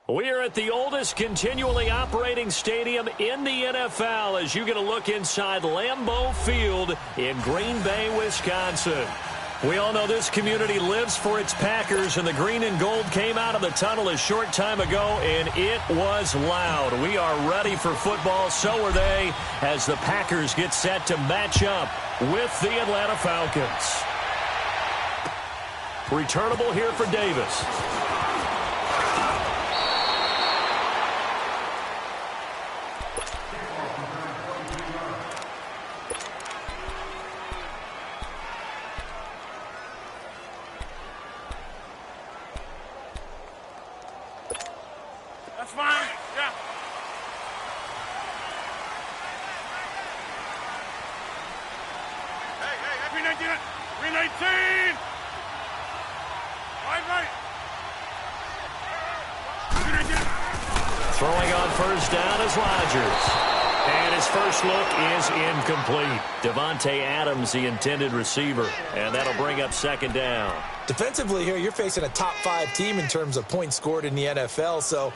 We are at the oldest continually operating stadium in the NFL as you get a look inside Lambeau Field in Green Bay, Wisconsin. We all know this community lives for its Packers, and the green and gold came out of the tunnel a short time ago, and it was loud. We are ready for football, so are they, as the Packers get set to match up with the Atlanta Falcons. Returnable here for Davis. Throwing on first down is Rodgers. And his first look is incomplete. Davante Adams, the intended receiver. And that'll bring up second down. Defensively here, you're facing a top-5 team in terms of points scored in the NFL. So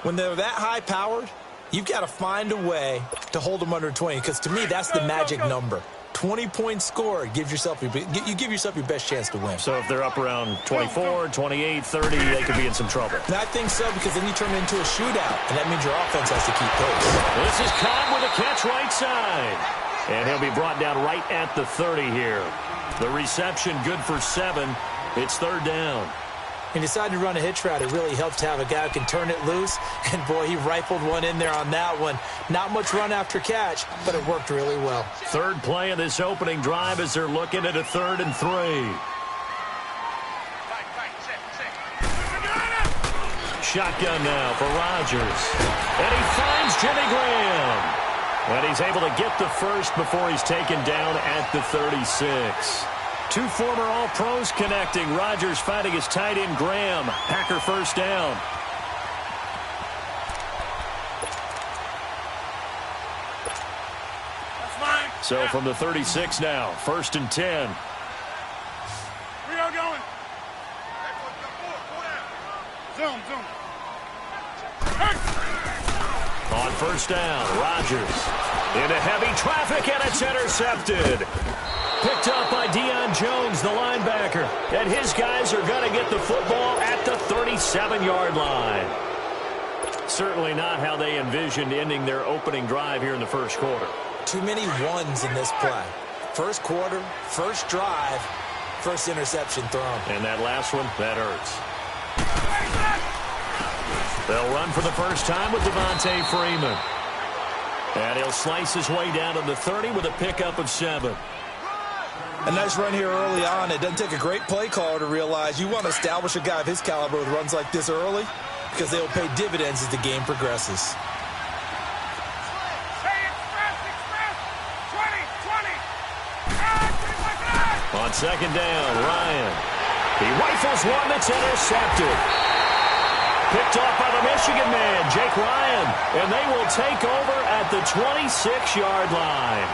when they're that high-powered, you've got to find a way to hold them under 20. Because to me, that's the magic number. 20 points scored, you give yourself your best chance to win. So if they're up around 24, 28, 30, they could be in some trouble. And I think so, because then you turn it into a shootout, and that means your offense has to keep pace. This is Cobb with a catch right side. And he'll be brought down right at the 30 here. The reception good for 7. It's third down. He decided to run a hitch route. It really helps to have a guy who can turn it loose. And, boy, he rifled one in there on that one. Not much run after catch, but it worked really well. Third play of this opening drive as they're looking at a 3rd and 3. Shotgun now for Rodgers. And he finds Jimmy Graham. And he's able to get the first before he's taken down at the 36. Two former All-Pros connecting. Rodgers finding his tight end, Graham. Packer first down. So from the 36 now, 1st and 10. We are going. Zoom. On first down, Rodgers into heavy traffic, and it's intercepted. Picked up by Deion Jones, the linebacker. And his guys are going to get the football at the 37-yard line. Certainly not how they envisioned ending their opening drive here in the first quarter. Too many ones in this play. First quarter, first drive, first interception thrown. And that last one, that hurts. They'll run for the first time with Devontae Freeman. And he'll slice his way down to the 30 with a pickup of 7. A nice run here early on. It doesn't take a great play caller to realize you want to establish a guy of his caliber with runs like this early, because they will pay dividends as the game progresses. On second down, Ryan. He rifles one that's intercepted. Picked off by the Michigan man, Jake Ryan. And they will take over at the 26-yard line.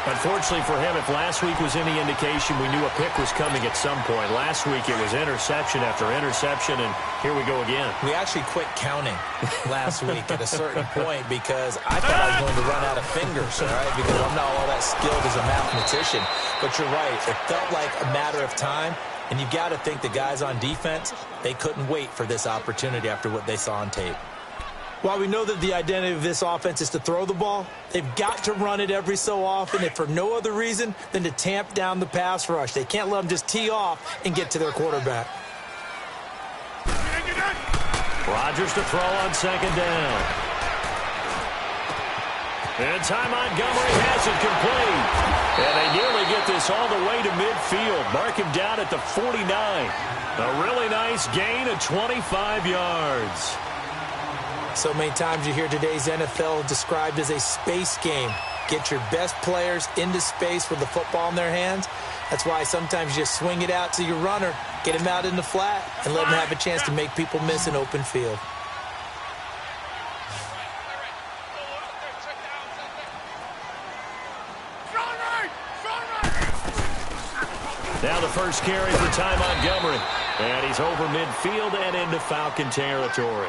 Unfortunately for him, if last week was any indication, we knew a pick was coming at some point. Last week it was interception after interception, and here we go again. We actually quit counting last week at a certain point because I thought I was going to run out of fingers, all right, because I'm not all that skilled as a mathematician. But you're right. It felt like a matter of time, and you've got to think the guys on defense, they couldn't wait for this opportunity after what they saw on tape. While we know that the identity of this offense is to throw the ball, they've got to run it every so often, if for no other reason than to tamp down the pass rush. They can't let them just tee off and get to their quarterback. Rodgers to throw on second down. And Ty Montgomery has it complete. And they nearly get this all the way to midfield. Mark him down at the 49. A really nice gain of 25 yards. So many times you hear today's NFL described as a space game. Get your best players into space with the football in their hands. That's why sometimes you just swing it out to your runner, get him out in the flat, and let him have a chance to make people miss an open field. Now the first carry for Ty Montgomery. And he's over midfield and into Falcon territory.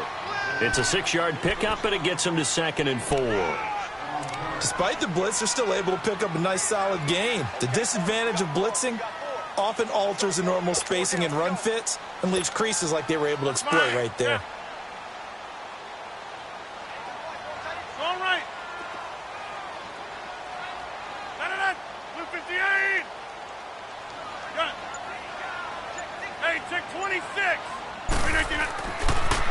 It's a 6-yard pickup, and it gets him to 2nd and 4. Despite the blitz, they're still able to pick up a nice, solid gain. The disadvantage of blitzing often alters the normal spacing and run fits and leaves creases like they were able to exploit right there. All right. Blue 58. Got it. Hey, check 26.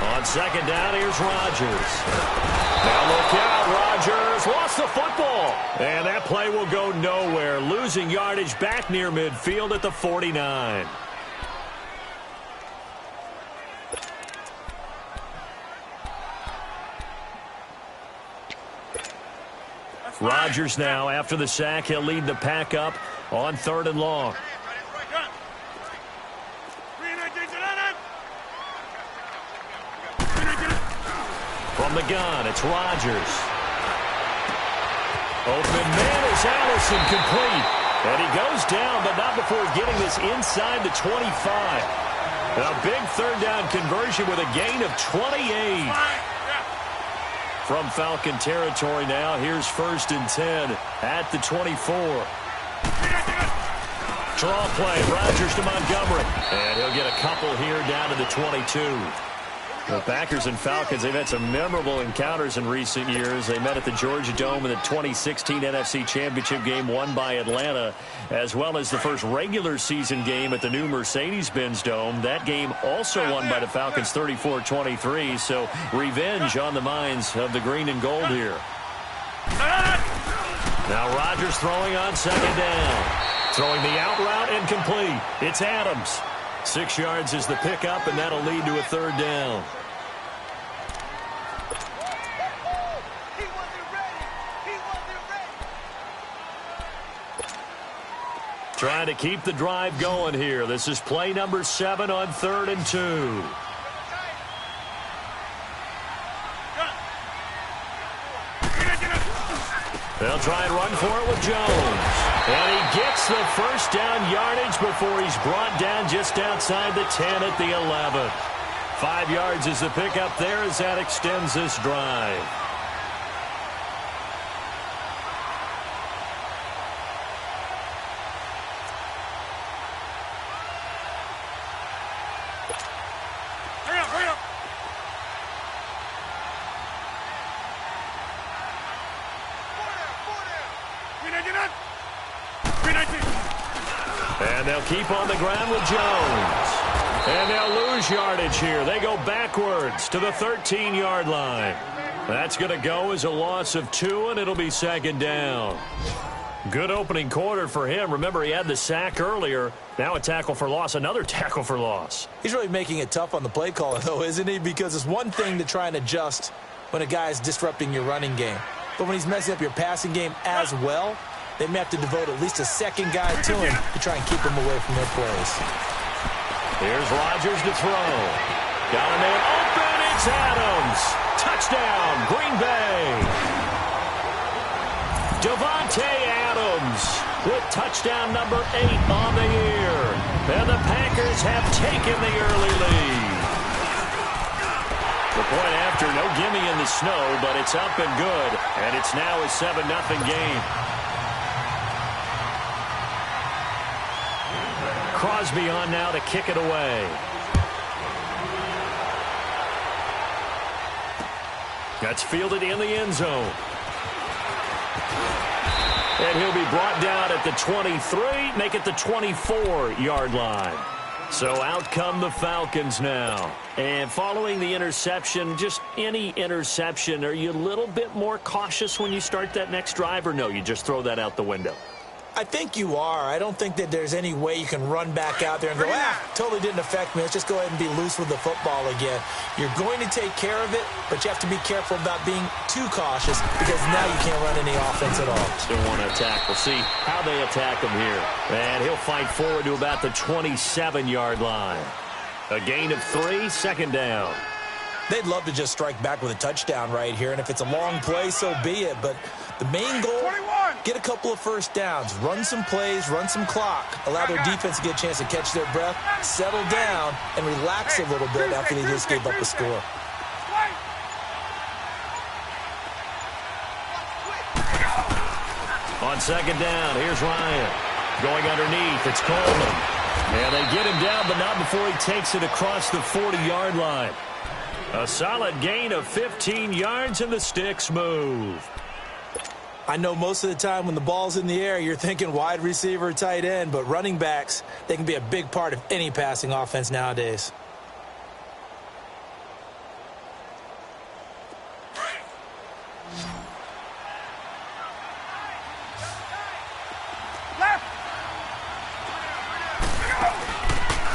On second down, here's Rodgers. Now look out, Rodgers lost the football. And that play will go nowhere, losing yardage back near midfield at the 49. Rodgers now, after the sack, he'll lead the pack up on 3rd and long. From the gun, it's Rodgers. Open man is Allison, complete. And he goes down, but not before getting this inside the 25. A big 3rd down conversion with a gain of 28. From Falcon territory now, here's 1st and 10 at the 24. Draw play, Rodgers to Montgomery. And he'll get a couple here down to the 22. The Packers and Falcons, they've had some memorable encounters in recent years. They met at the Georgia Dome in the 2016 NFC Championship game won by Atlanta, as well as the first regular season game at the new Mercedes-Benz Dome. That game also won by the Falcons 34-23, so revenge on the minds of the green and gold here. Now Rodgers throwing on second down. Throwing the out route and complete. It's Adams. 6 yards is the pickup, and that'll lead to a 3rd down. Trying to keep the drive going here. This is play number 7 on 3rd and 2. They'll try and run for it with Jones. And he gets the 1st down yardage before he's brought down just outside the 10 at the 11. 5 yards is the pickup there as that extends this drive. Hurry up. And they'll keep on the ground with Jones. And they'll lose yardage here. They go backwards to the 13-yard line. That's going to go as a loss of 2, and it'll be 2nd down. Good opening quarter for him. Remember, he had the sack earlier. Now a tackle for loss, another tackle for loss. He's really making it tough on the play caller, though, isn't he? Because it's one thing to try and adjust when a guy is disrupting your running game. But when he's messing up your passing game as well, they may have to devote at least a second guy to him to try and keep him away from their plays. Here's Rodgers to throw. Got a man open. It's Adams. Touchdown, Green Bay. Davante Adams with touchdown number 8 on the year. And the Packers have taken the early lead. The point after, no gimme in the snow, but it's up and good. And it's now a 7-0 game. Crosby on now to kick it away. That's fielded in the end zone. And he'll be brought down at the 23, make it the 24-yard line. So out come the Falcons now. And following the interception, just any interception, are you a little bit more cautious when you start that next drive, or no, you just throw that out the window? I think you are. I don't think that there's any way you can run back out there and go, totally didn't affect me. Let's just go ahead and be loose with the football again. You're going to take care of it, but you have to be careful about being too cautious because now you can't run any offense at all. Still want to attack. We'll see how they attack him here. And he'll fight forward to about the 27-yard line. A gain of 3, second down. They'd love to just strike back with a touchdown right here, and if it's a long play, so be it. But the main goal, 21. Get a couple of first downs, run some plays, run some clock, allow their defense to get a chance to catch their breath, settle down, and relax a little bit after they just gave up a score. On second down, here's Ryan. Going underneath, it's Coleman. And they get him down, but not before he takes it across the 40-yard line. A solid gain of 15 yards, and the sticks move. I know most of the time when the ball's in the air, you're thinking wide receiver, tight end, but running backs, they can be a big part of any passing offense nowadays.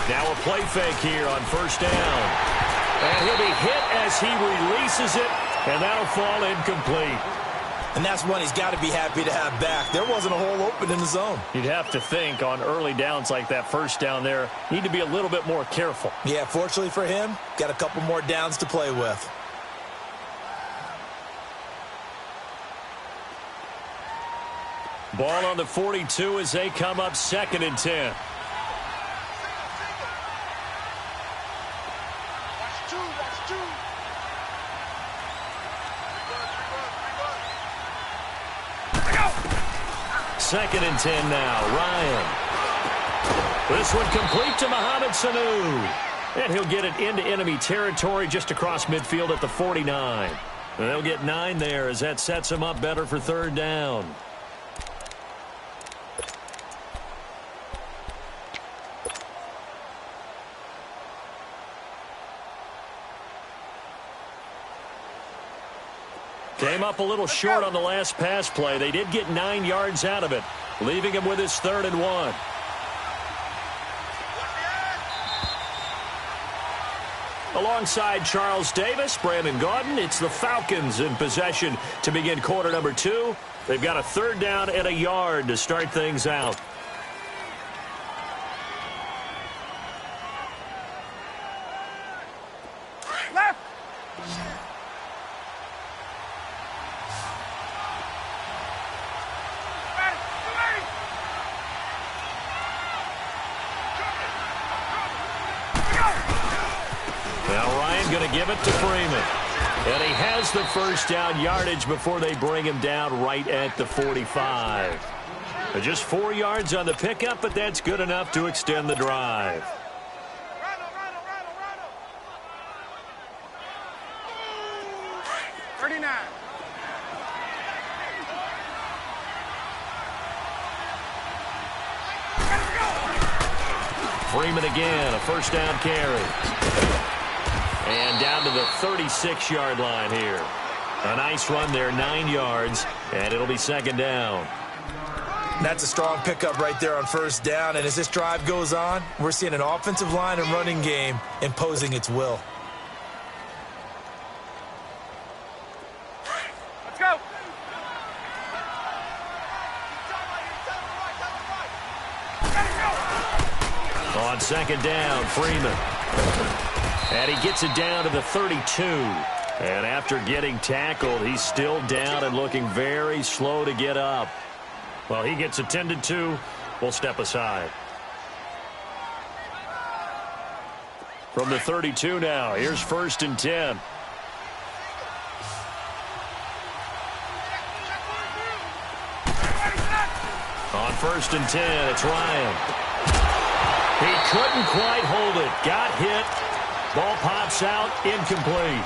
Now a play fake here on first down. And he'll be hit as he releases it, and that'll fall incomplete. And that's one he's got to be happy to have back. There wasn't a hole open in the zone. You'd have to think on early downs like that first down there, need to be a little bit more careful. Yeah, fortunately for him, got a couple more downs to play with. Ball on the 42 as they come up 2nd and 10. Second and 10 now. Ryan. This one complete to Mohamed Sanu. And he'll get it into enemy territory just across midfield at the 49. And they'll get 9 there as that sets him up better for third down. Came up a little short on the last pass play. They did get 9 yards out of it, leaving him with his 3rd and 1. Alongside Charles Davis, Brandon Gaudin, it's the Falcons in possession to begin quarter number 2. They've got a 3rd down and a yard to start things out. Left. Now Ryan going to give it to Freeman. And he has the first down yardage before they bring him down right at the 45. Just 4 yards on the pickup, but that's good enough to extend the drive. Freeman again, a first down carry. And down to the 36-yard line here. A nice run there, 9 yards, and it'll be 2nd down. That's a strong pickup right there on first down, and as this drive goes on, we're seeing an offensive line and running game imposing its will. Let's go. On second down, Freeman. And he gets it down to the 32. And after getting tackled, he's still down and looking very slow to get up. Well, he gets attended to. We'll step aside. From the 32 now, here's 1st and 10. On 1st and 10, it's Ryan. He couldn't quite hold it. Got hit. Ball pops out, incomplete.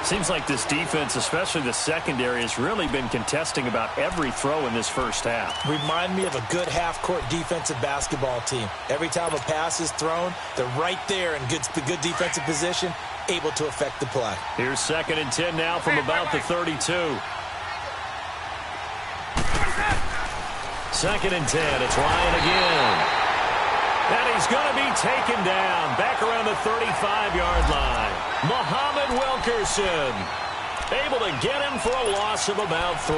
Seems like this defense, especially the secondary, has really been contesting about every throw in this first half. Remind me of a good half-court defensive basketball team. Every time a pass is thrown, they're right there in good defensive position, able to affect the play. Here's 2nd and 10 now from about the 32. 2nd and 10, it's Ryan again. And he's going to be taken down back around the 35-yard line. Muhammad Wilkerson able to get him for a loss of about 3.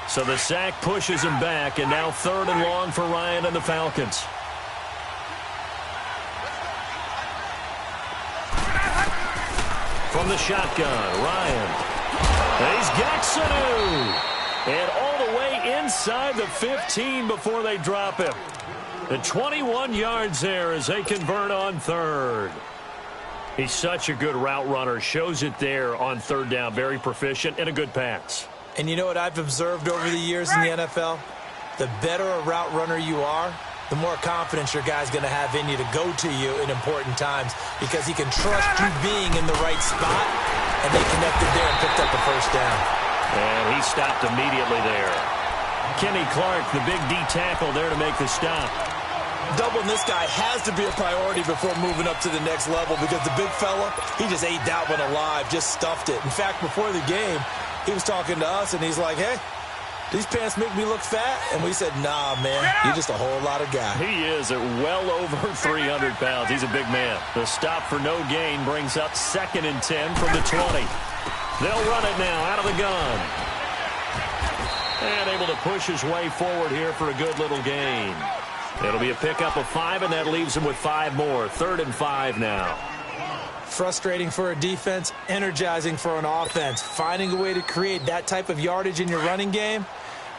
So the sack pushes him back, and now 3rd and long for Ryan and the Falcons. From the shotgun, Ryan. He's got Sanu. And all the way inside the 15 before they drop him. The 21 yards there as they convert on 3rd. He's such a good route runner. Shows it there on 3rd down. Very proficient and a good pass. And you know what I've observed over the years in the NFL? The better a route runner you are, the more confidence your guy's going to have in you to go to you in important times because he can trust you being in the right spot, and they connected there and picked up the 1st down. And he stopped immediately there. Kenny Clark, the big D tackle there to make the stop. Doubling this guy has to be a priority before moving up to the next level because the big fella, he just ate that one alive, just stuffed it. In fact, before the game, he was talking to us, and he's like, hey, these pants make me look fat. And we said, nah, man, you're just a whole lot of guy. He is at well over 300 pounds. He's a big man. The stop for no gain brings up 2nd and 10 from the 20. They'll run it now out of the gun. And able to push his way forward here for a good little gain. It'll be a pickup of 5, and that leaves him with 5 more. 3rd and 5 now. Frustrating for a defense, energizing for an offense. Finding a way to create that type of yardage in your running game,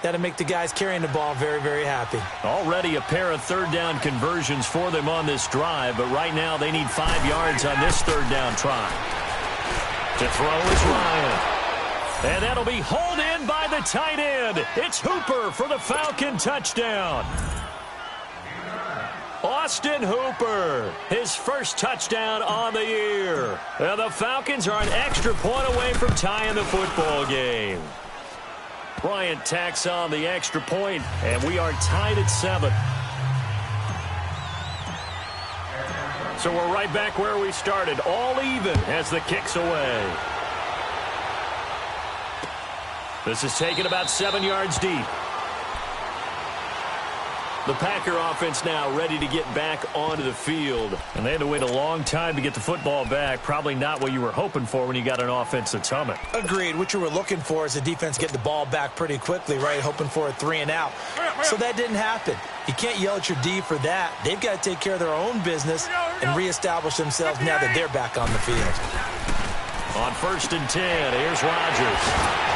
that'll make the guys carrying the ball very, very happy. Already a pair of 3rd down conversions for them on this drive, but right now they need 5 yards on this 3rd down try. To throw is Ryan. And that'll be hauled in by the tight end. It's Hooper for the Falcon touchdown. Austin Hooper, his first touchdown on the year. And the Falcons are an extra point away from tying the football game. Bryant tacks on the extra point, and we are tied at 7. So we're right back where we started, all even as the kick's away. This is taken about 7 yards deep. The Packer offense now ready to get back onto the field. And they had to wait a long time to get the football back. Probably not what you were hoping for when you got an offense that's humming. Agreed. What you were looking for is the defense get the ball back pretty quickly, right? Hoping for a 3 and out. So that didn't happen. You can't yell at your D for that. They've got to take care of their own business and reestablish themselves now that they're back on the field. On 1st and 10, here's Rodgers.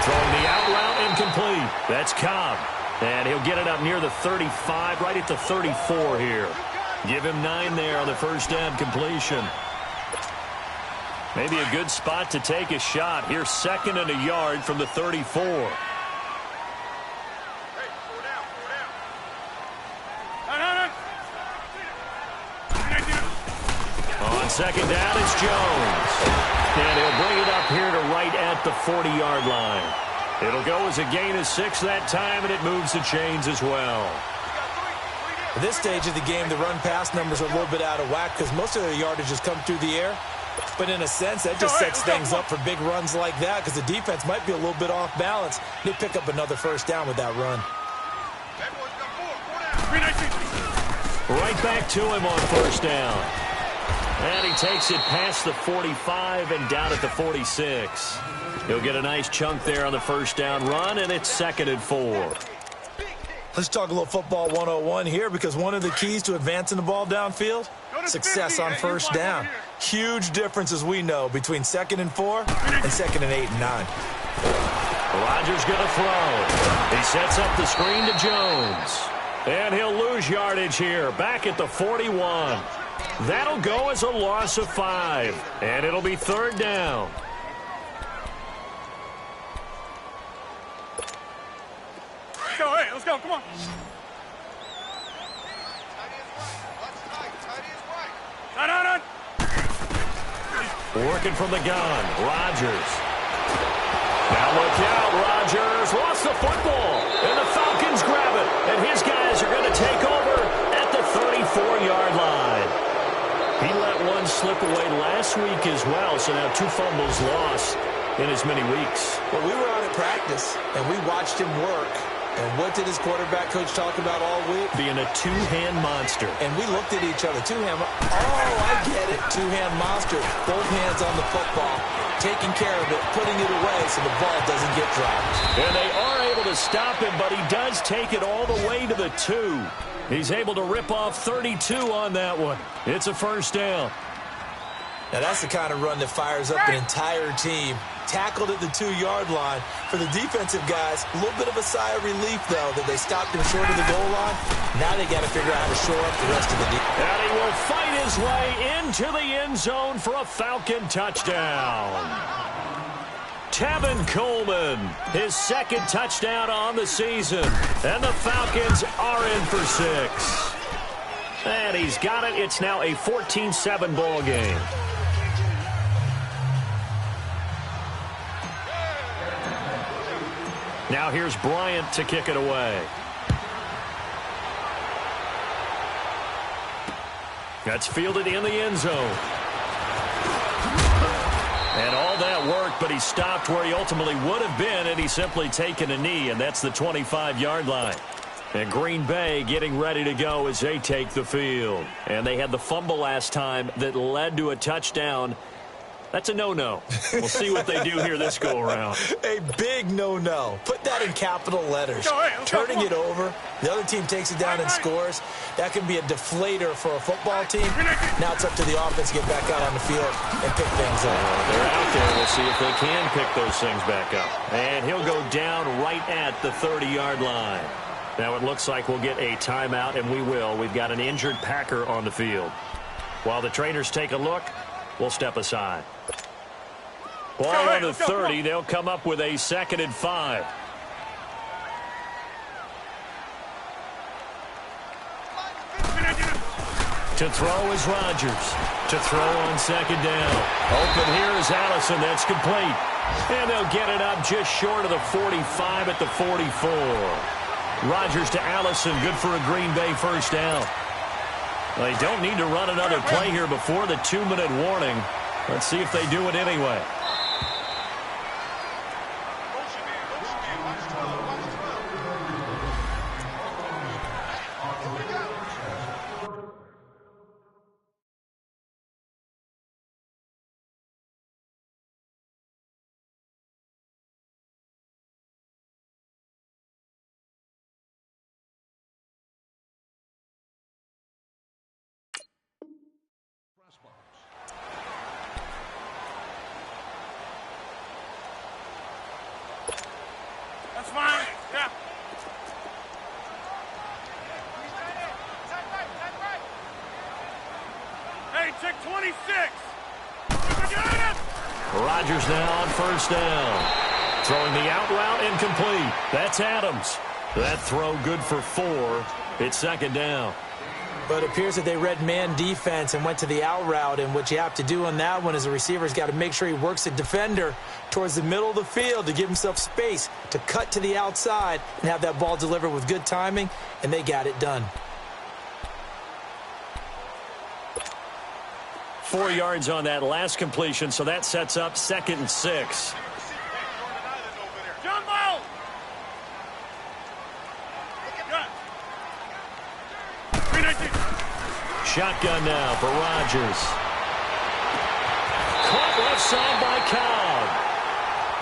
Throwing the out route incomplete. That's Cobb. And he'll get it up near the 35, right at the 34 here. Give him 9 there on the 1st down completion. Maybe a good spot to take a shot. Here's 2nd and a yard from the 34. On 2nd down, it's Jones. And he'll bring it up here to right at the 40-yard line. It'll go as a gain of 6 that time, and it moves the chains as well. At this stage of the game, the run-pass numbers are a little bit out of whack because most of their yardage has come through the air. But in a sense, that just sets things up for big runs like that because the defense might be a little bit off balance. They pick up another 1st down with that run. Right back to him on 1st down. And he takes it past the 45 and down at the 46. He'll get a nice chunk there on the first down run, and it's 2nd and 4. Let's talk a little football 101 here, because one of the keys to advancing the ball downfield, success on first down. Huge difference, as we know, between 2nd and 4 and 2nd and 8 and 9. Rodgers going to throw. He sets up the screen to Jones. And he'll lose yardage here, back at the 41. That'll go as a loss of 5, and it'll be 3rd down. Let's go, hey, let's go, come on. Tight. Working from the gun, Rodgers. Now look out, Rodgers lost the football, and the Falcons grab it, and his guys are going to take over at the 34-yard line. He let one slip away last week as well, so now 2 fumbles lost in as many weeks. Well, we were out at practice, and we watched him work. And what did his quarterback coach talk about all week? Being a two-hand monster. And we looked at each other. Two-hand. Oh, I get it. Two-hand monster. Both hands on the football, taking care of it, putting it away so the ball doesn't get dropped. And they are able to stop him, but he does take it all the way to the 2. He's able to rip off 32 on that one. It's a first down. Now, that's the kind of run that fires up an entire team. Tackled at the 2-yard line. For the defensive guys, a little bit of a sigh of relief, though, that they stopped him short of the goal line. Now they got to figure out how to shore up the rest of the defense. And he will fight his way into the end zone for a Falcon touchdown. Tevin Coleman, his 2nd touchdown on the season. And the Falcons are in for 6. And he's got it. It's now a 14-7 ball game. Now here's Bryant to kick it away. That's fielded in the end zone. And all that worked, but he stopped where he ultimately would have been had he simply taken a knee, and that's the 25-yard line. And Green Bay getting ready to go as they take the field. And they had the fumble last time that led to a touchdown. That's a no-no. We'll see what they do here this go-around. A big no-no. Put that in capital letters. Turning it over. The other team takes it down and scores. That can be a deflator for a football team. Now it's up to the offense to get back out on the field and pick things up. They're out there. We'll see if they can pick those things back up. And he'll go down right at the 30-yard line. Now it looks like we'll get a timeout, and we will. We've got an injured Packer on the field. While the trainers take a look, we'll step aside. Ball on the 30. They'll come up with a 2nd and 5. To throw is Rodgers. To throw on 2nd down. Open here is Allison. That's complete. And they'll get it up just short of the 45 at the 44. Rodgers to Allison. Good for a Green Bay first down. They don't need to run another play here before the 2-minute warning. Let's see if they do it anyway. That's fine. Yeah. Hey, check 26. Rodgers now on first down. Throwing the out route incomplete. That's Adams. That throw good for 4. It's 2nd down. But it appears that they read man defense and went to the out route. And what you have to do on that one is the receiver's got to make sure he works the defender towards the middle of the field to give himself space to cut to the outside and have that ball delivered with good timing, and they got it done. 4 yards on that last completion, so that sets up 2nd and 6. John Miles. Shotgun now for Rodgers. left side by Cobb.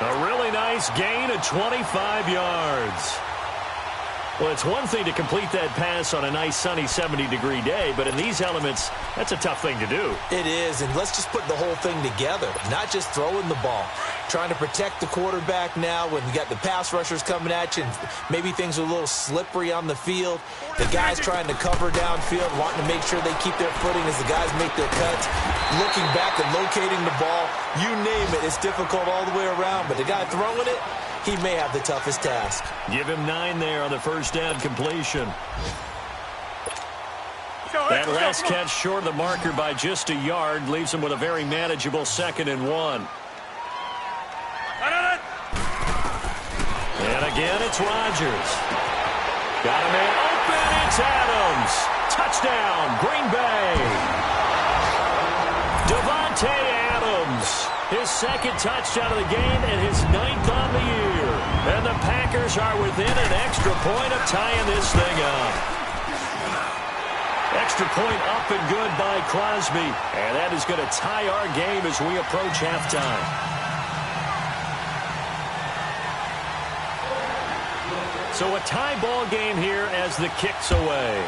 A really nice gain of 25 yards. Well, it's one thing to complete that pass on a nice sunny 70-degree day, but in these elements, that's a tough thing to do. It is, and let's just put the whole thing together, not just throwing the ball. Trying to protect the quarterback now when you got the pass rushers coming at you, and maybe things are a little slippery on the field. The guys trying to cover downfield, wanting to make sure they keep their footing as the guys make their cuts. Looking back and locating the ball, you name it, it's difficult all the way around, but the guy throwing it, he may have the toughest task. Give him 9 there on the first down completion. That last catch short of the marker by just a yard leaves him with a very manageable 2nd and 1. And again, it's Rodgers. Got a man open. It's Adams. Touchdown, Green Bay. Devontae Adams. His 2nd touchdown of the game and his 9th on the year. And the Packers are within an extra point of tying this thing up. Extra point up and good by Crosby. And that is going to tie our game as we approach halftime. So a tie ball game here as the kick's away.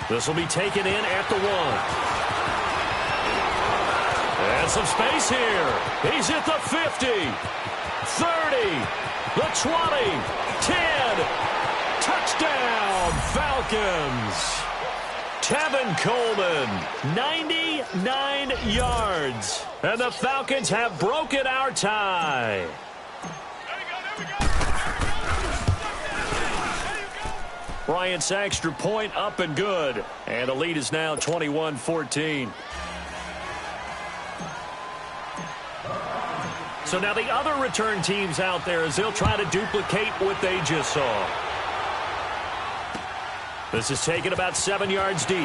This will be taken in at the 1. And some space here. He's at the 50, 30, the 20, 10. Touchdown, Falcons. Tevin Coleman, 99 yards. And the Falcons have broken our tie. Bryant's extra point up and good. And the lead is now 21-14. So now the other return teams out there as they'll try to duplicate what they just saw. This is taken about 7 yards deep.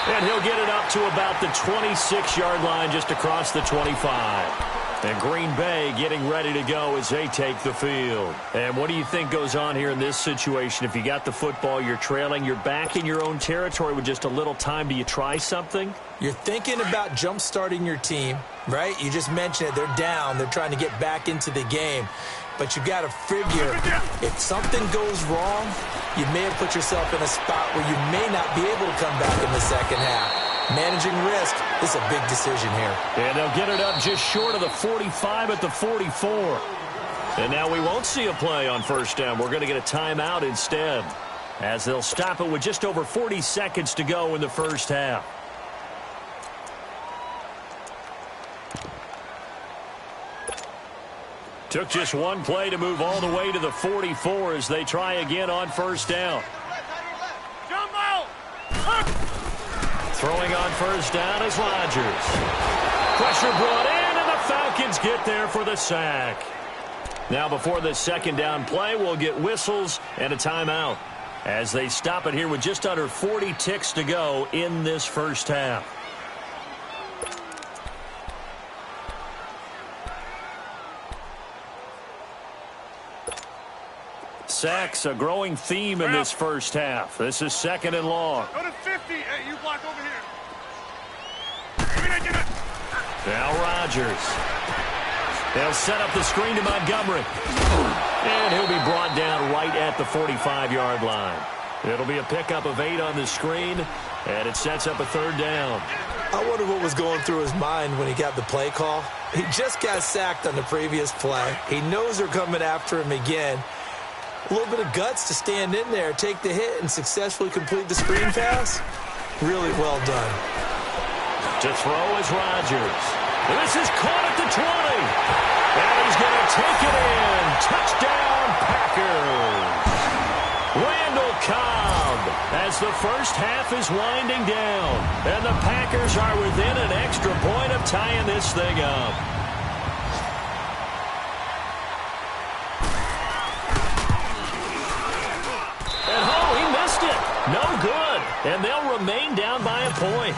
And he'll get it up to about the 26-yard line just across the 25. And Green Bay getting ready to go as they take the field. And what do you think goes on here in this situation? If you got the football, you're trailing, you're back in your own territory with just a little time. Do you try something? You're thinking about jump-starting your team, right? You just mentioned it. They're down. They're trying to get back into the game. But you got to figure, if something goes wrong, you may have put yourself in a spot where you may not be able to come back in the second half. Managing risk is a big decision here. And they'll get it up just short of the 45 at the 44. And now we won't see a play on first down. We're going to get a timeout instead, as they'll stop it with just over 40 seconds to go in the first half. Took just one play to move all the way to the 44 as they try again on first down. Throwing on first down is Rodgers. Pressure brought in, and the Falcons get there for the sack. Now before the second down play, we'll get whistles and a timeout as they stop it here with just under 40 ticks to go in this first half. Sacks, a growing theme in this first half. This is 2nd and long. Go to 50. Hey, you block over here. Give it. Now Rodgers. They'll set up the screen to Montgomery. And he'll be brought down right at the 45-yard line. It'll be a pickup of 8 on the screen, and it sets up a 3rd down. I wonder what was going through his mind when he got the play call. He just got sacked on the previous play. He knows they're coming after him again. A little bit of guts to stand in there, take the hit, and successfully complete the screen pass. Really well done. To throw is Rodgers. This is caught at the 20. And he's going to take it in. Touchdown, Packers. Randall Cobb as the first half is winding down. And the Packers are within an extra point of tying this thing up. No good, and they'll remain down by a point.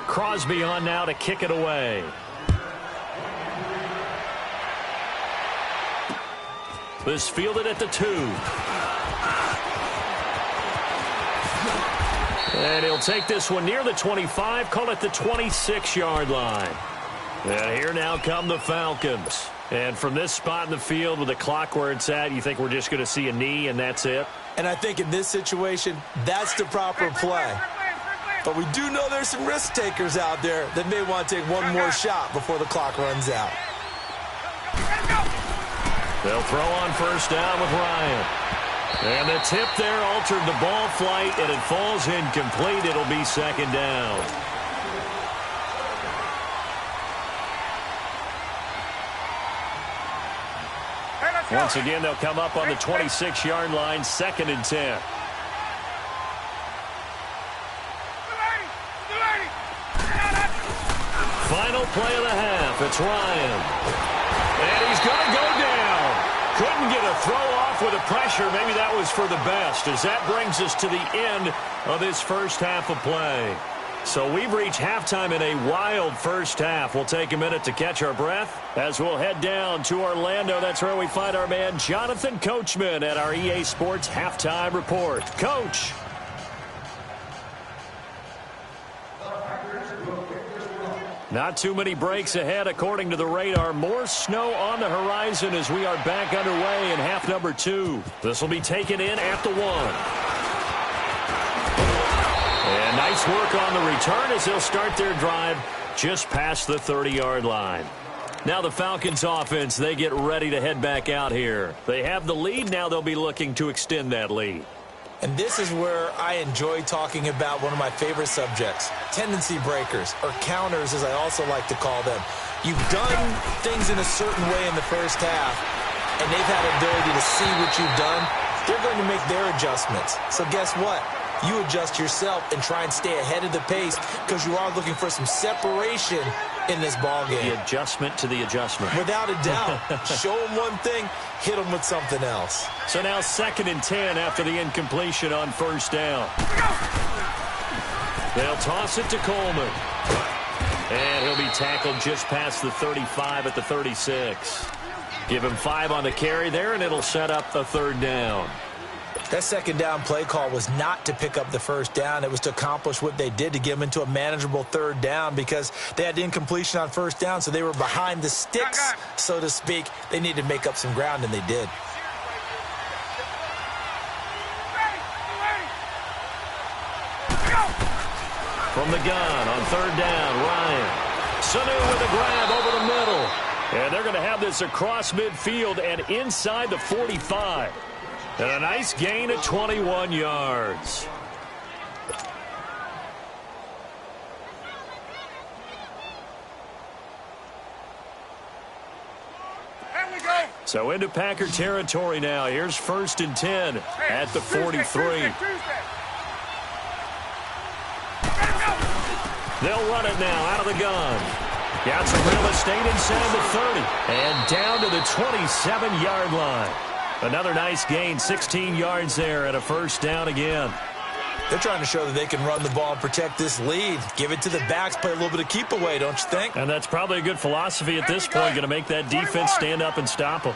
Crosby on now to kick it away. This fielded at the 2. And he'll take this one near the 25, call it the 26-yard line. And here now come the Falcons. And from this spot in the field with the clock where it's at, you think we're just going to see a knee and that's it? And I think in this situation, that's the proper play. But we do know there's some risk takers out there that may want to take one more shot before the clock runs out. They'll throw on first down with Ryan. And the tip there altered the ball flight, and it falls incomplete. It'll be second down. Once again, they'll come up on the 26-yard line, 2nd and 10. Final play of the half. It's Ryan. And he's going to go down. Couldn't get a throw off with the pressure. Maybe that was for the best, as that brings us to the end of this first half of play. So we've reached halftime in a wild first half. We'll take a minute to catch our breath as we'll head down to Orlando. That's where we find our man Jonathan Coachman at our EA Sports Halftime Report. Coach. Not too many breaks ahead according to the radar. More snow on the horizon as we are back underway in half number 2. This will be taken in at the 1. And nice work on the return as they'll start their drive just past the 30-yard line. Now the Falcons offense, they get ready to head back out here. They have the lead. Now they'll be looking to extend that lead. And this is where I enjoy talking about one of my favorite subjects, tendency breakers, or counters as I also like to call them. You've done things in a certain way in the first half, and they've had the ability to see what you've done. They're going to make their adjustments. So guess what? You adjust yourself and try and stay ahead of the pace because you are looking for some separation in this ballgame. The adjustment to the adjustment. Without a doubt. Show them one thing, hit them with something else. So now 2nd and 10 after the incompletion on first down. They'll toss it to Coleman. And he'll be tackled just past the 35 at the 36. Give him 5 on the carry there, and it'll set up a 3rd down. That 2nd down play call was not to pick up the 1st down. It was to accomplish what they did to get them into a manageable 3rd down because they had incompletion on 1st down, so they were behind the sticks, so to speak. They needed to make up some ground, and they did. From the gun on 3rd down, Ryan. Sanu with a grab over the middle. And they're going to have this across midfield and inside the 45. And a nice gain of 21 yards. So into Packer territory now. Here's 1st and 10 at the 43. They'll run it now out of the gun. Got some real estate inside the 30. And down to the 27-yard line. Another nice gain, 16 yards there, and a 1st down again. They're trying to show that they can run the ball and protect this lead. Give it to the backs, play a little bit of keep away, don't you think? And that's probably a good philosophy at this point, going to make that defense stand up and stop them.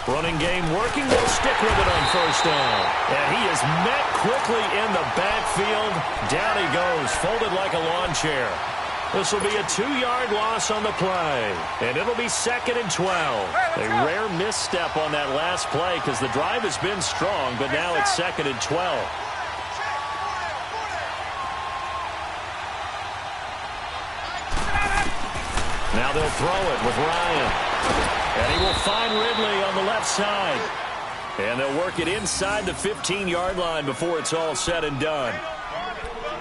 Running game working. They'll stick with it on 1st down. And he is met quickly in the backfield. Down he goes, folded like a lawn chair. This will be a 2-yard loss on the play. And it'll be 2nd and 12. A rare misstep on that last play because the drive has been strong, but now it's 2nd and 12. Now they'll throw it with Ryan. And he will find Ridley on the left side. And they'll work it inside the 15-yard line before it's all said and done.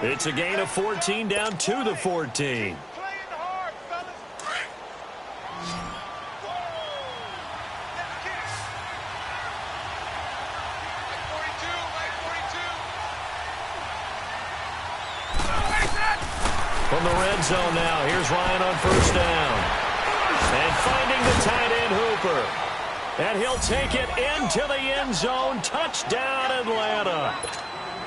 It's a gain of 14 down to the 14. From the red zone now, here's Ryan on 1st down. And finding the tight end Hooper. And he'll take it into the end zone. Touchdown, Atlanta.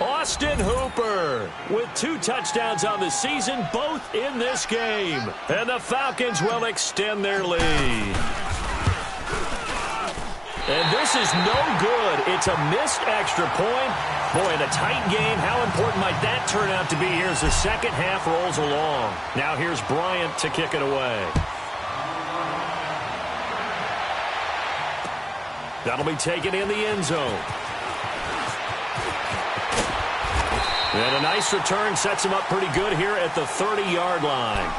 Austin Hooper with 2 touchdowns on the season, both in this game. And the Falcons will extend their lead. And this is no good. It's a missed extra point. Boy, in a tight game, how important might that turn out to be here as the second half rolls along. Now here's Bryant to kick it away. That'll be taken in the end zone. And a nice return sets him up pretty good here at the 30-yard line.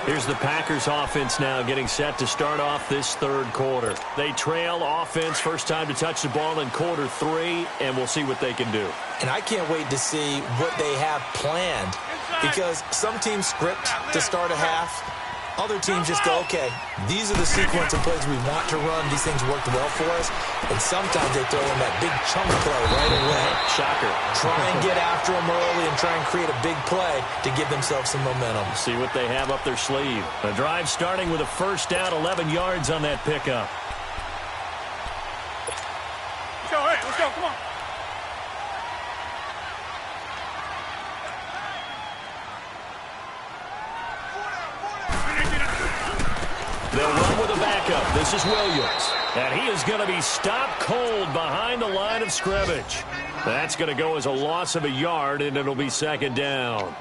Here's the Packers offense now getting set to start off this third quarter. They trail offense, first time to touch the ball in quarter 3, and we'll see what they can do. And I can't wait to see what they have planned, because some teams script to start a half. Other teams just go, okay, these are the sequence of plays we want to run. These things worked well for us. And sometimes they throw in that big chunk play right away. Shocker. Try and get after them early and try and create a big play to give themselves some momentum. See what they have up their sleeve. A drive starting with a first down, 11 yards on that pickup. Let's go, come on. They'll run with a backup. This is Williams. And he is going to be stopped cold behind the line of scrimmage. That's going to go as a loss of a yard, and it'll be second down.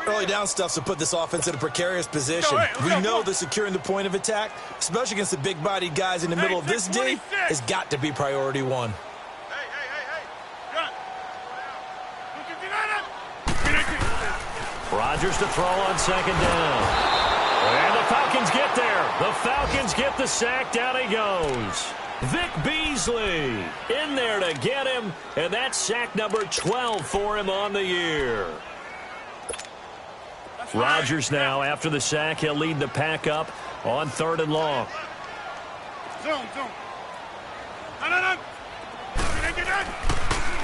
Early down stuff's to put this offense in a precarious position. We know that securing the point of attack, especially against the big-bodied guys in the middle of this D, has got to be priority 1. Rodgers to throw on second down. And the Falcons get there. The Falcons get the sack. Down he goes. Vic Beasley in there to get him. And that's sack number 12 for him on the year. Rodgers now, after the sack, he'll lead the pack up on 3rd and long. Zone. No.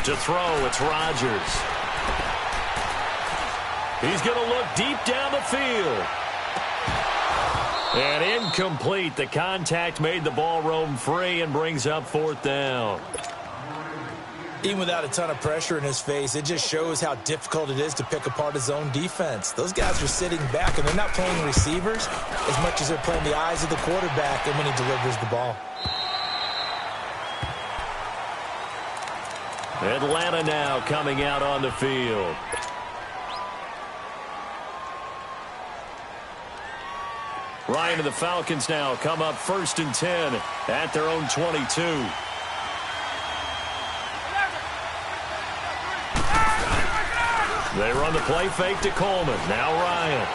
To throw, it's Rodgers. He's going to look deep down the field. And incomplete. The contact made the ball roam free and brings up 4th down. Even without a ton of pressure in his face, it just shows how difficult it is to pick apart his own defense. Those guys are sitting back, and they're not playing receivers as much as they're playing the eyes of the quarterback and when he delivers the ball. Atlanta now coming out on the field. Ryan and the Falcons now come up 1st and 10 at their own 22. They run the play fake to Coleman. Now Ryan.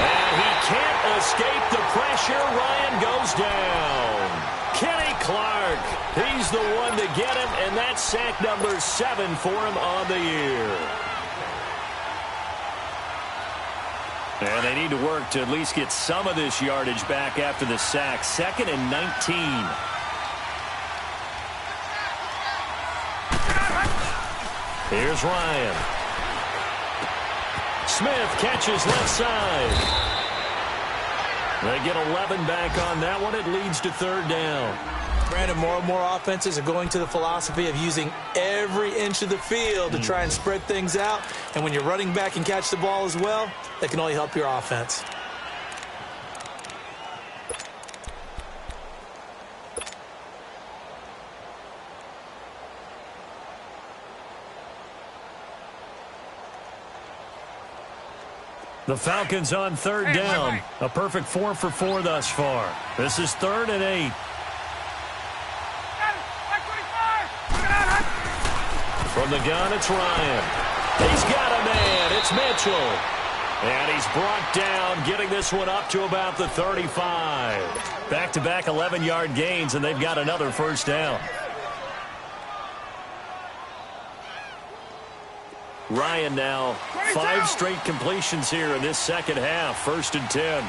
And he can't escape the pressure. Ryan goes down. Kenny Clark. He's the one to get him, and that's sack number 7 for him on the year. And they need to work to at least get some of this yardage back after the sack. 2nd and 19. Here's Ryan. Smith catches left side. They get 11 back on that one. It leads to 3rd down. Brandon, more and more offenses are going to the philosophy of using every inch of the field to try and spread things out. And when you're running back and catch the ball as well, that can only help your offense. The Falcons on 3rd down. A perfect 4 for 4 thus far. This is 3rd and 8. From the gun, it's Ryan. He's got a man. It's Mitchell. And he's brought down, getting this one up to about the 35. Back-to-back 11-yard gains, and they've got another first down. Ryan now, 5 straight completions here in this second half. 1st and 10.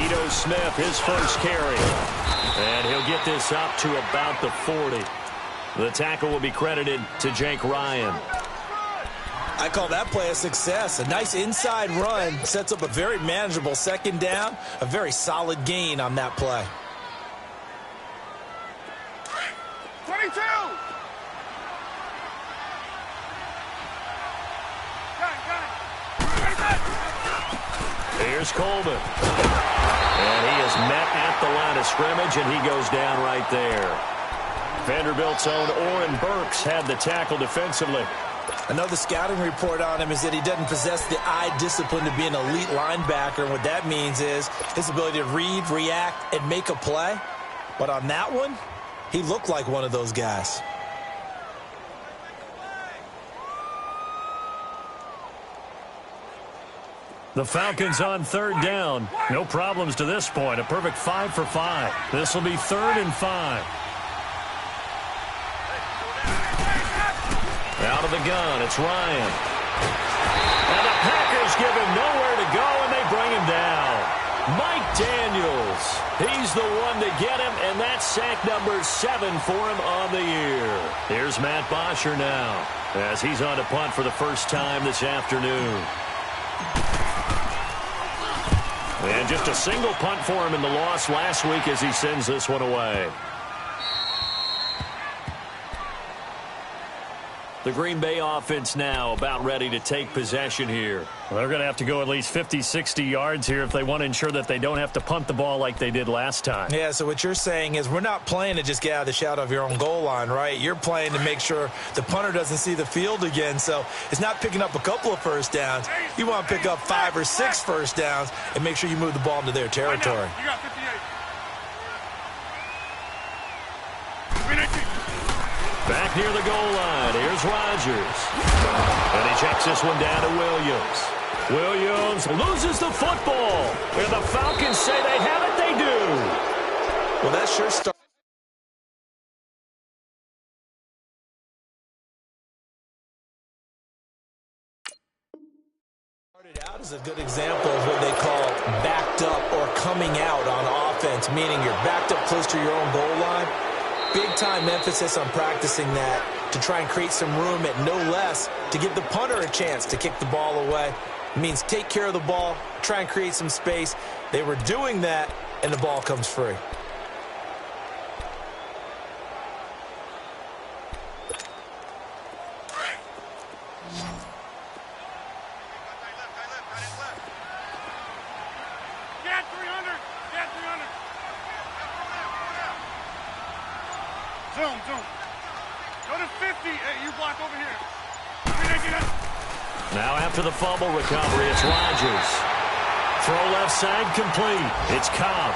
Ito Smith, his first carry. And he'll get this up to about the 40. The tackle will be credited to Jake Ryan. I call that play a success. A nice inside run sets up a very manageable 2nd down. A very solid gain on that play. Here's Coleman. And he is met at the line of scrimmage, and he goes down right there. Vanderbilt's own Oren Burks had the tackle defensively. Another scouting report on him is that he doesn't possess the eye discipline to be an elite linebacker. And what that means is his ability to read, react, and make a play. But on that one, he looked like one of those guys. The Falcons on third down. No problems to this point. A perfect 5 for 5. This will be 3rd and 5. Out of the gun, it's Ryan. And the Packers give him nowhere to go, and they bring him down. Mike Daniels, he's the one to get him, and that's sack number 7 for him on the year. Here's Matt Bosher now, as he's on to punt for the first time this afternoon. And just a single punt for him in the loss last week as he sends this one away. The Green Bay offense now about ready to take possession here. Well, they're going to have to go at least 50, 60 yards here if they want to ensure that they don't have to punt the ball like they did last time. Yeah, so what you're saying is we're not playing to just get out of the shadow of your own goal line, right? You're playing to make sure the punter doesn't see the field again. So it's not picking up a couple of first downs. You want to pick up 5 or 6 first downs and make sure you move the ball into their territory. You got 58. Back near the goal line, here's Rodgers. And he checks this one down to Williams. Williams loses the football. And the Falcons say they have it, they do. Well, that sure started out as a good example of what they call backed up or coming out on offense, meaning you're backed up close to your own goal line. Big-time emphasis on practicing that to try and create some room at no less to give the punter a chance to kick the ball away. It means take care of the ball, try and create some space. They were doing that, and the ball comes free. Zoom. Go to 50. Hey, you block over here. Now after the fumble recovery, it's Rodgers. Throw left side complete. It's Cobb.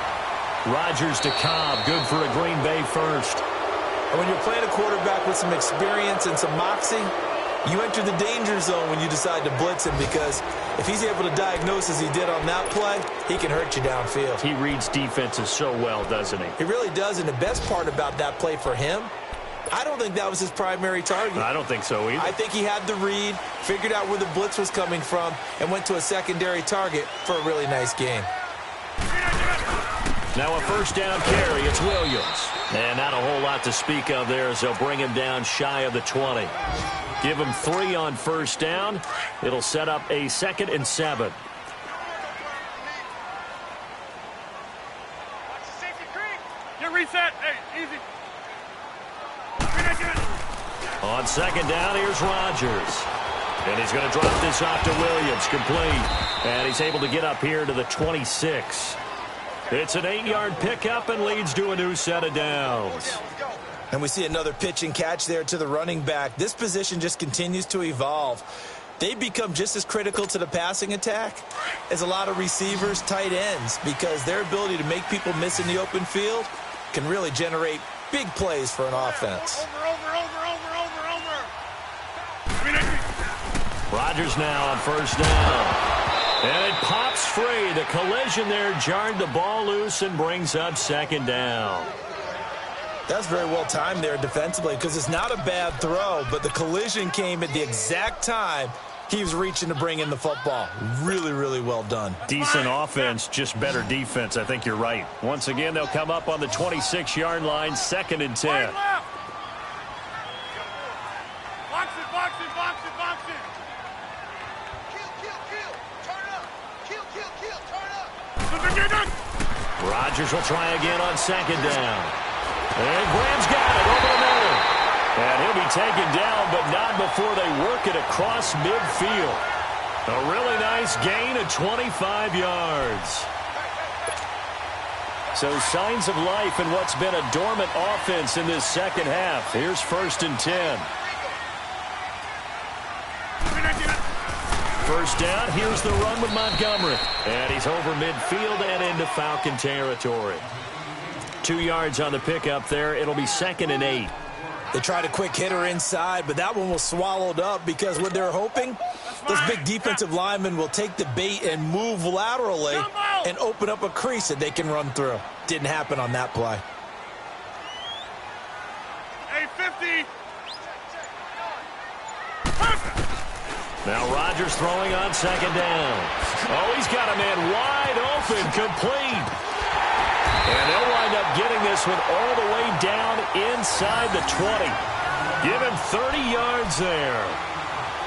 Rodgers to Cobb. Good for a Green Bay first. And when you're playing a quarterback with some experience and some moxie, you enter the danger zone when you decide to blitz him, because if he's able to diagnose as he did on that play, he can hurt you downfield. He reads defenses so well, doesn't he? He really does, and the best part about that play for him, I don't think that was his primary target. I don't think so either. I think he had the read, figured out where the blitz was coming from, and went to a secondary target for a really nice game. Now a first down carry, it's Williams. And not a whole lot to speak of there as they'll bring him down shy of the 20. Give him 3 on first down. It'll set up a 2nd and 7. Get reset. Hey, easy. On 2nd down, here's Rodgers. And he's going to drop this off to Williams, complete. And he's able to get up here to the 26. It's an 8-yard pickup and leads to a new set of downs. And we see another pitch and catch there to the running back. This position just continues to evolve. They become just as critical to the passing attack as a lot of receivers, tight ends, because their ability to make people miss in the open field can really generate big plays for an offense. Rodgers now on first down. And it pops free. The collision there jarred the ball loose and brings up 2nd down. That's very well timed there defensively, because it's not a bad throw, but the collision came at the exact time he was reaching to bring in the football. Really, really well done. Decent offense, just better defense. I think you're right. Once again, they'll come up on the 26-yard line, 2nd and 10. Box it. Turn up. Rodgers will try again on 2nd down. And Graham's got it over the middle. And he'll be taken down, but not before they work it across midfield. A really nice gain of 25 yards. So signs of life in what's been a dormant offense in this second half. Here's 1st and 10. First down, here's the run with Montgomery. And he's over midfield and into Falcon territory. 2 yards on the pickup there. It'll be 2nd and 8. They tried a quick hitter inside, but that one was swallowed up because what they're hoping, those big defensive linemen will take the bait and move laterally and open up a crease that they can run through. Didn't happen on that play. Hey, 50. Now Rodgers throwing on 2nd down. Oh, he's got a man wide open, complete. And they'll wind up getting this one all the way down inside the 20. Give him 30 yards there.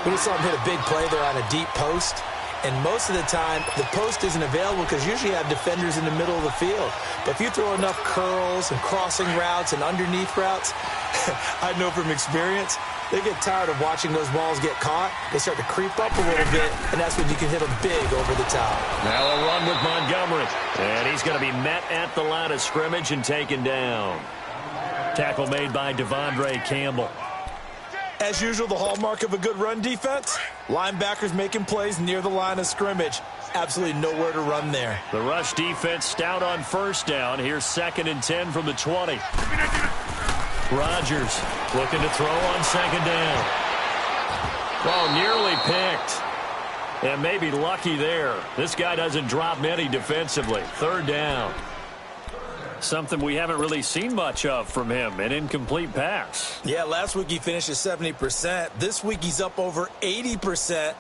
We just saw him hit a big play there on a deep post. And most of the time, the post isn't available because usually you have defenders in the middle of the field. But if you throw enough curls and crossing routes and underneath routes, I know from experience, they get tired of watching those balls get caught. They start to creep up a little bit, and that's when you can hit them big over the top. Now a run with Montgomery. And he's going to be met at the line of scrimmage and taken down. Tackle made by Devondre Campbell. As usual, the hallmark of a good run defense, linebackers making plays near the line of scrimmage. Absolutely nowhere to run there. The rush defense stout on 1st down. Here's 2nd and 10 from the 20. Rodgers looking to throw on 2nd down. Oh, nearly picked. And maybe lucky there. This guy doesn't drop many defensively. 3rd down. Something we haven't really seen much of from him, an incomplete pass. Yeah, last week he finished at 70%. This week he's up over 80%.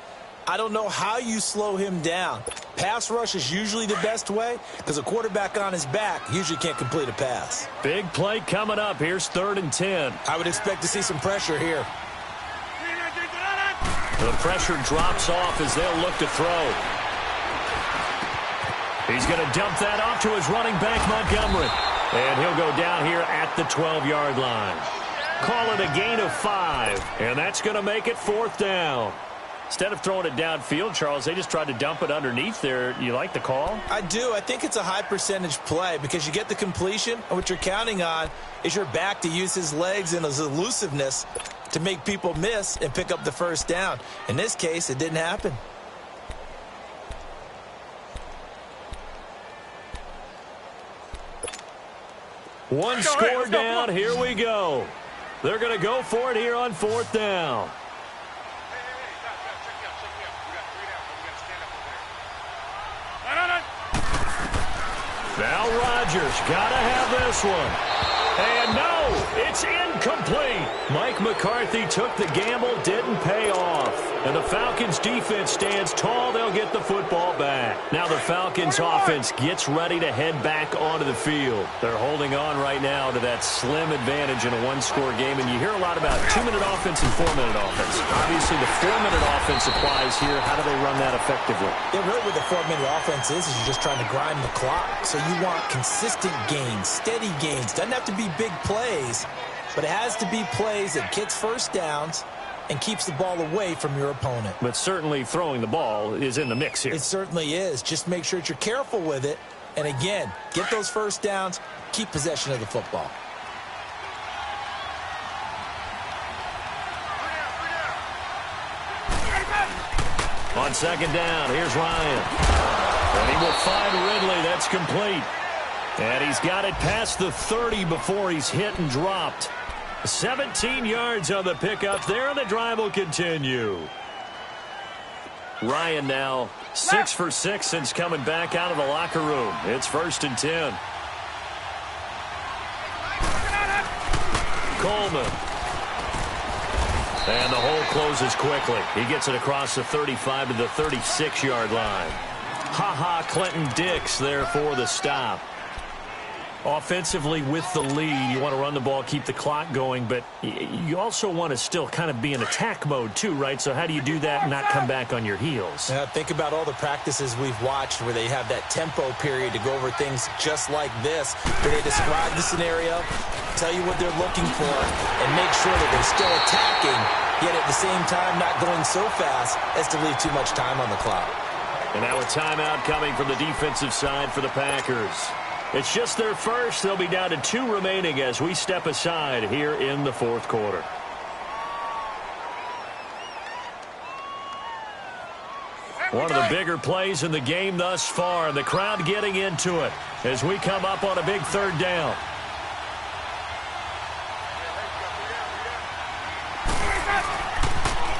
I don't know how you slow him down. Pass rush is usually the best way because a quarterback on his back usually can't complete a pass. Big play coming up. Here's 3rd and 10. I would expect to see some pressure here. The pressure drops off as they'll look to throw. He's going to dump that off to his running back, Montgomery. And he'll go down here at the 12-yard line. Call it a gain of 5. And that's going to make it 4th down. Instead of throwing it downfield, Charles, they just tried to dump it underneath there. You like the call? I do. I think it's a high-percentage play because you get the completion, and what you're counting on is your back to use his legs and his elusiveness to make people miss and pick up the 1st down. In this case, it didn't happen. One score down. Here we go. They're going to go for it here on 4th down. Now Rodgers got to have this one. And no, it's incomplete. Mike McCarthy took the gamble, didn't pay off. And the Falcons defense stands tall. They'll get the football back. Now the Falcons offense gets ready to head back onto the field. They're holding on right now to that slim advantage in a one-score game. And you hear a lot about 2-minute offense and 4-minute offense. Obviously, the 4-minute offense applies here. How do they run that effectively? Yeah, really what the 4-minute offense is you're just trying to grind the clock. So you want consistent gains, steady gains. Doesn't have to be big plays, but it has to be plays that gets 1st downs and keeps the ball away from your opponent. But certainly throwing the ball is in the mix here. It certainly is. Just make sure that you're careful with it. And again, get those 1st downs, keep possession of the football. On 2nd down, here's Ryan. And he will find Ridley. That's complete. And he's got it past the 30 before he's hit and dropped. 17 yards on the pickup there, and the drive will continue. Ryan now 6 for 6 since coming back out of the locker room. It's 1st and 10. Coleman. And the hole closes quickly. He gets it across the 35 to the 36-yard line. Clinton Dix there for the stop. Offensively with the lead, you want to run the ball, keep the clock going, but you also want to still kind of be in attack mode too, right? So how do you do that and not come back on your heels? Think about all the practices we've watched where they have that tempo period to go over things just like this, where they describe the scenario, tell you what they're looking for, and make sure that they're still attacking yet at the same time not going so fast as to leave too much time on the clock. And now a timeout coming from the defensive side for the Packers. It's just their first. They'll be down to 2 remaining as we step aside here in the fourth quarter. One of the bigger plays in the game thus far. The crowd getting into it as we come up on a big third down.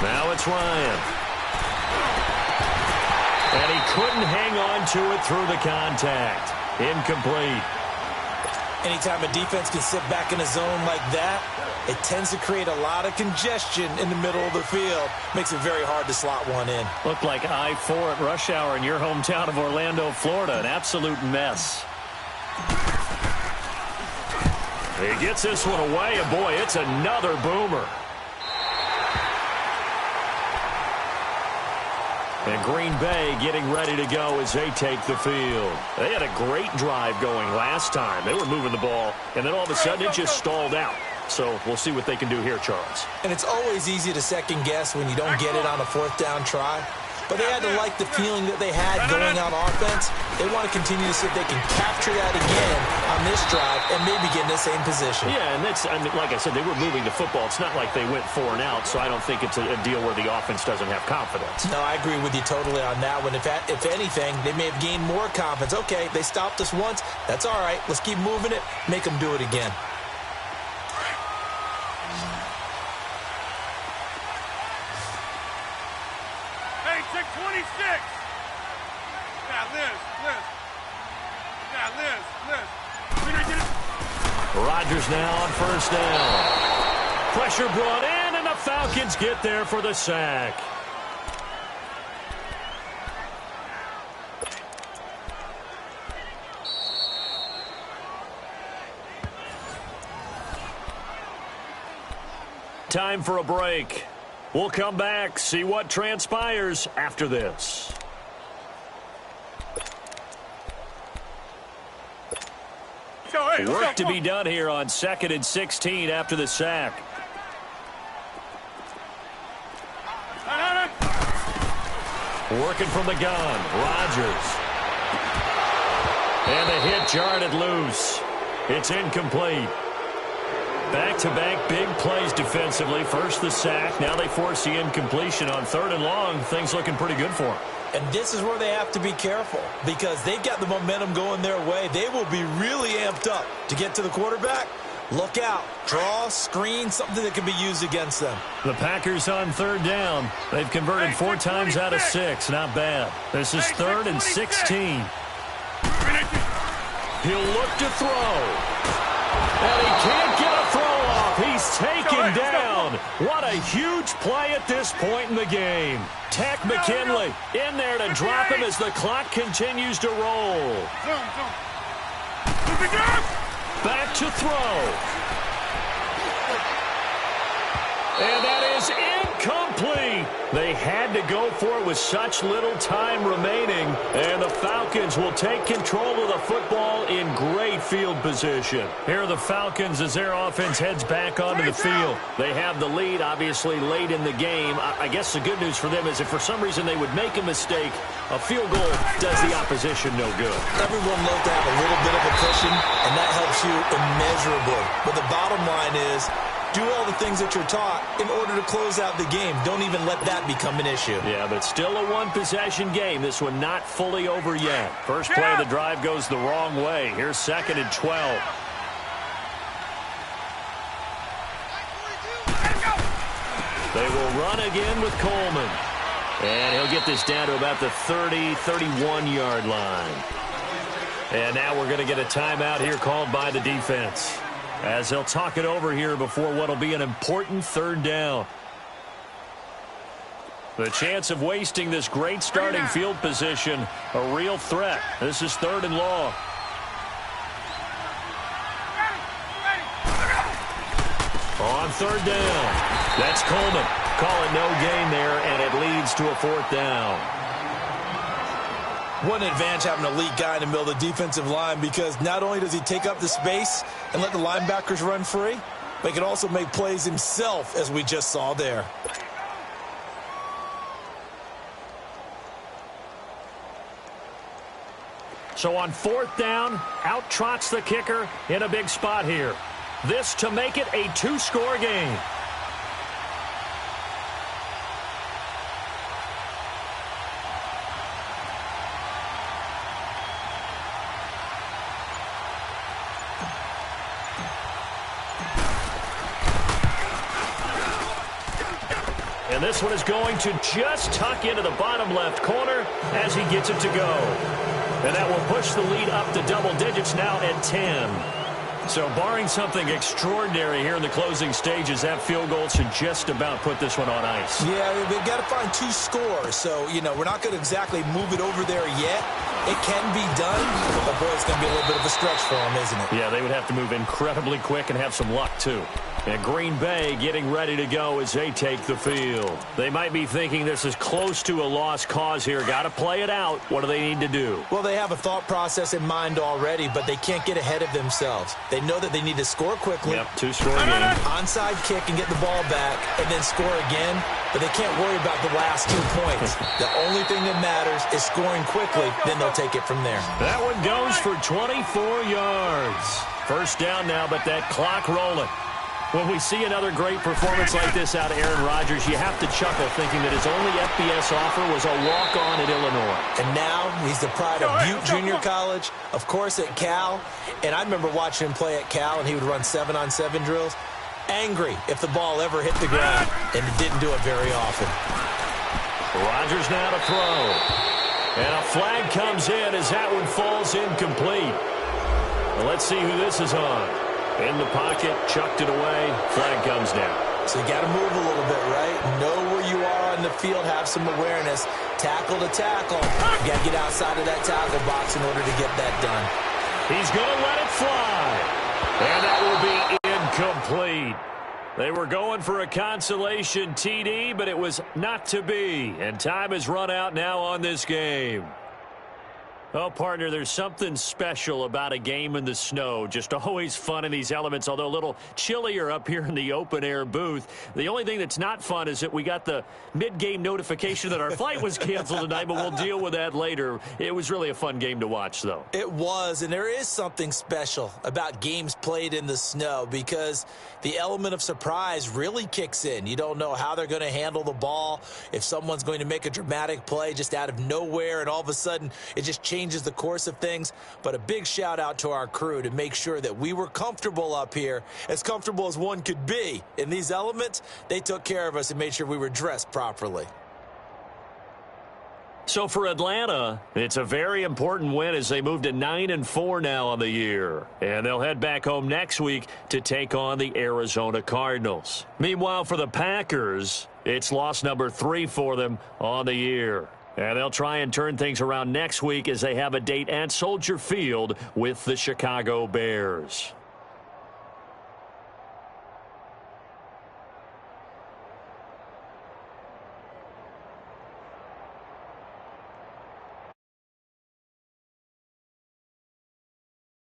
Now it's Ryan. And he couldn't hang on to it through the contact. Incomplete. Anytime a defense can sit back in a zone like that, it tends to create a lot of congestion in the middle of the field. Makes it very hard to slot one in. Looked like I-4 at rush hour in your hometown of Orlando, Florida. An absolute mess. He gets this one away, and boy, it's another boomer. And Green Bay getting ready to go as they take the field. They had a great drive going last time. They were moving the ball, and then all of a sudden it just stalled out. So we'll see what they can do here, Charles. And it's always easy to second guess when you don't get it on a fourth down try. But they had to like the feeling that they had going on offense. They want to continue to see if they can capture that again on this drive and maybe get in the same position. Yeah, and that's, I mean, like I said, they were moving the football. It's not like they went 4 and out, so I don't think it's a deal where the offense doesn't have confidence. No, I agree with you totally on that one. If anything, they may have gained more confidence. Okay, they stopped us once. That's all right. Let's keep moving it. Make them do it again. Check 26. Yeah, Liz. Rodgers now on first down. Pressure brought in, and the Falcons get there for the sack. Time for a break. We'll come back, see what transpires after this. Work to be done here on 2nd and 16 after the sack. Working from the gun, Rodgers. And the hit jarred it loose. It's incomplete. Back-to-back big plays defensively. First the sack. Now they force the incompletion on 3rd and long. Things looking pretty good for them. And this is where they have to be careful because they've got the momentum going their way. They will be really amped up to get to the quarterback. Look out. Draw, screen, something that can be used against them. The Packers on 3rd down. They've converted 4 times out of 6. Not bad. This is 3rd and 16. He'll look to throw. And he can't get a throw off. He's taken down. What a huge play at this point in the game. Tech McKinley in there to drop him as the clock continues to roll. Back to throw. And that is incomplete. They had to go for it with such little time remaining. And the Falcons will take control of the football in great field position. Here are the Falcons as their offense heads back onto the field. They have the lead, obviously, late in the game. I guess the good news for them is if for some reason they would make a mistake, a field goal does the opposition no good. Everyone loves to have a little bit of a cushion, and that helps you immeasurably. But the bottom line is, do all the things that you're taught in order to close out the game. Don't even let that become an issue. Yeah, but still a one-possession game. This one not fully over yet. First play of the drive goes the wrong way. Here's 2nd and 12. They will run again with Coleman. And he'll get this down to about the 30, 31-yard line. And now we're going to get a timeout here called by the defense, as they'll talk it over here before what will be an important 3rd down. The chance of wasting this great starting field position, a real threat. This is 3rd and long. On 3rd down, that's Coleman. Call it no gain there, and it leads to a 4th down. What an advantage having an elite guy in the middle of the defensive line, because not only does he take up the space and let the linebackers run free, but he can also make plays himself, as we just saw there. So on 4th down, out trots the kicker in a big spot here. This to make it a 2-score game. And this one is going to just tuck into the bottom left corner as he gets it to go. And that will push the lead up to double digits now at 10. So barring something extraordinary here in the closing stages, that field goal should just about put this one on ice. Yeah, they've got to find 2 scores. So, we're not going to exactly move it over there yet. It can be done, but boy, it's going to be a little bit of a stretch for them, isn't it? Yeah, they would have to move incredibly quick and have some luck, too. And Green Bay getting ready to go as they take the field. They might be thinking this is close to a lost cause here. Got to play it out. What do they need to do? Well, they have a thought process in mind already, but they can't get ahead of themselves. They know that they need to score quickly. Yep, 2-score game. Onside kick and get the ball back and then score again. But they can't worry about the last 2 points. The only thing that matters is scoring quickly. Then they'll take it from there. That one goes for 24 yards. First down now, but that clock rolling. When we see another great performance like this out of Aaron Rodgers, you have to chuckle thinking that his only FBS offer was a walk-on at Illinois. And now he's the pride of Butte Junior College, of course at Cal. And I remember watching him play at Cal, and he would run 7-on-7 drills. Angry if the ball ever hit the ground, and it didn't do it very often. Rodgers now to throw. And a flag comes in as that one falls incomplete. Well, let's see who this is on. In the pocket, chucked it away, flag comes down. So you got to move a little bit, right? Know where you are on the field, have some awareness. Tackle to tackle. You got to get outside of that tackle box in order to get that done. He's going to let it fly. And that will be incomplete. They were going for a consolation TD, but it was not to be. And time has run out now on this game. Oh, partner, there's something special about a game in the snow. Just always fun in these elements, although a little chillier up here in the open-air booth. The only thing that's not fun is that we got the mid-game notification that our flight was canceled tonight, but we'll deal with that later. It was really a fun game to watch, though. It was, and there is something special about games played in the snow because the element of surprise really kicks in. You don't know how they're going to handle the ball, if someone's going to make a dramatic play just out of nowhere, and all of a sudden it just changes the course of things. But a big shout out to our crew to make sure that we were comfortable up here, as comfortable as one could be. In these elements, they took care of us and made sure we were dressed properly. So for Atlanta, it's a very important win as they move to 9-4 now on the year. And they'll head back home next week to take on the Arizona Cardinals. Meanwhile, for the Packers, it's loss number 3 for them on the year. And they'll try and turn things around next week as they have a date at Soldier Field with the Chicago Bears.